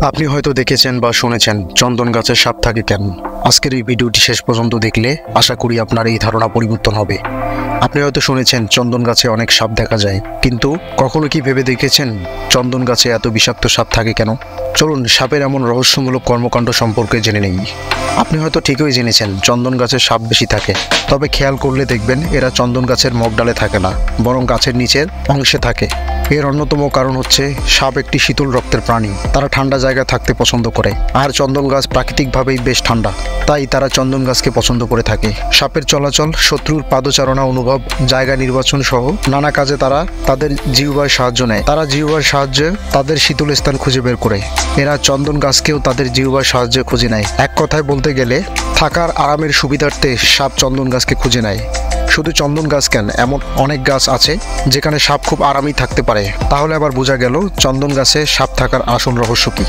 আপনি হয়তো দেখেছেন বা শুনেছেন চন্দন গাছের সাপ থাকে কেন। আজকের এই ভিডিওটি শেষ পর্যন্ত দেখলে আশা করি আপনার এই ধারণা পরিবর্তন হবে। আপনি হয়তো শুনেছেন চন্দন গাছে অনেক সাপ দেখা যায়, কিন্তু কখনো কি ভেবে দেখেছেন চন্দন গাছে এত বিষাক্ত সাপ থাকে কেন? চলুন সাপের এমন রহস্যমূলক কর্মকাণ্ড সম্পর্কে জেনে নেই। আপনি হয়তো ঠিকই জেনেছেন চন্দন গাছের সাপ বেশি থাকে, তবে খেয়াল করলে দেখবেন এরা চন্দন গাছের মগডালে থাকে না, বরং গাছের নিচের অংশে থাকে। এর অন্যতম কারণ হচ্ছে সাপ একটি শীতল রক্তের প্রাণী, তারা ঠান্ডা জায়গায় থাকতে পছন্দ করে। আর চন্দন গাছ প্রাকৃতিকভাবেই বেশ ঠান্ডা, তাই তারা চন্দন গাছকে পছন্দ করে থাকে। সাপের চলাচল, শত্রুর পাদচারণা অনুভব, জায়গা নির্বাচন সহ নানা কাজে তারা তাদের জিহ্বার সাহায্য নেয়। তারা জিহ্বার সাহায্যে তাদের শীতল স্থান খুঁজে বের করে। এরা চন্দন গাছকেও তাদের জিহ্বার সাহায্যে খুঁজে নেয়। এক কথায় বলতে গেলে থাকার আরামের সুবিধার্থে সাপ চন্দন গাছকে খুঁজে নেয়। শুধু চন্দন গাছ কেন, এমন অনেক গাছ আছে যেখানে সাপ খুব আরামেই থাকতে পারে। তাহলে আবার বোঝা গেল চন্দন গাছে সাপ থাকার আসল রহস্য কি।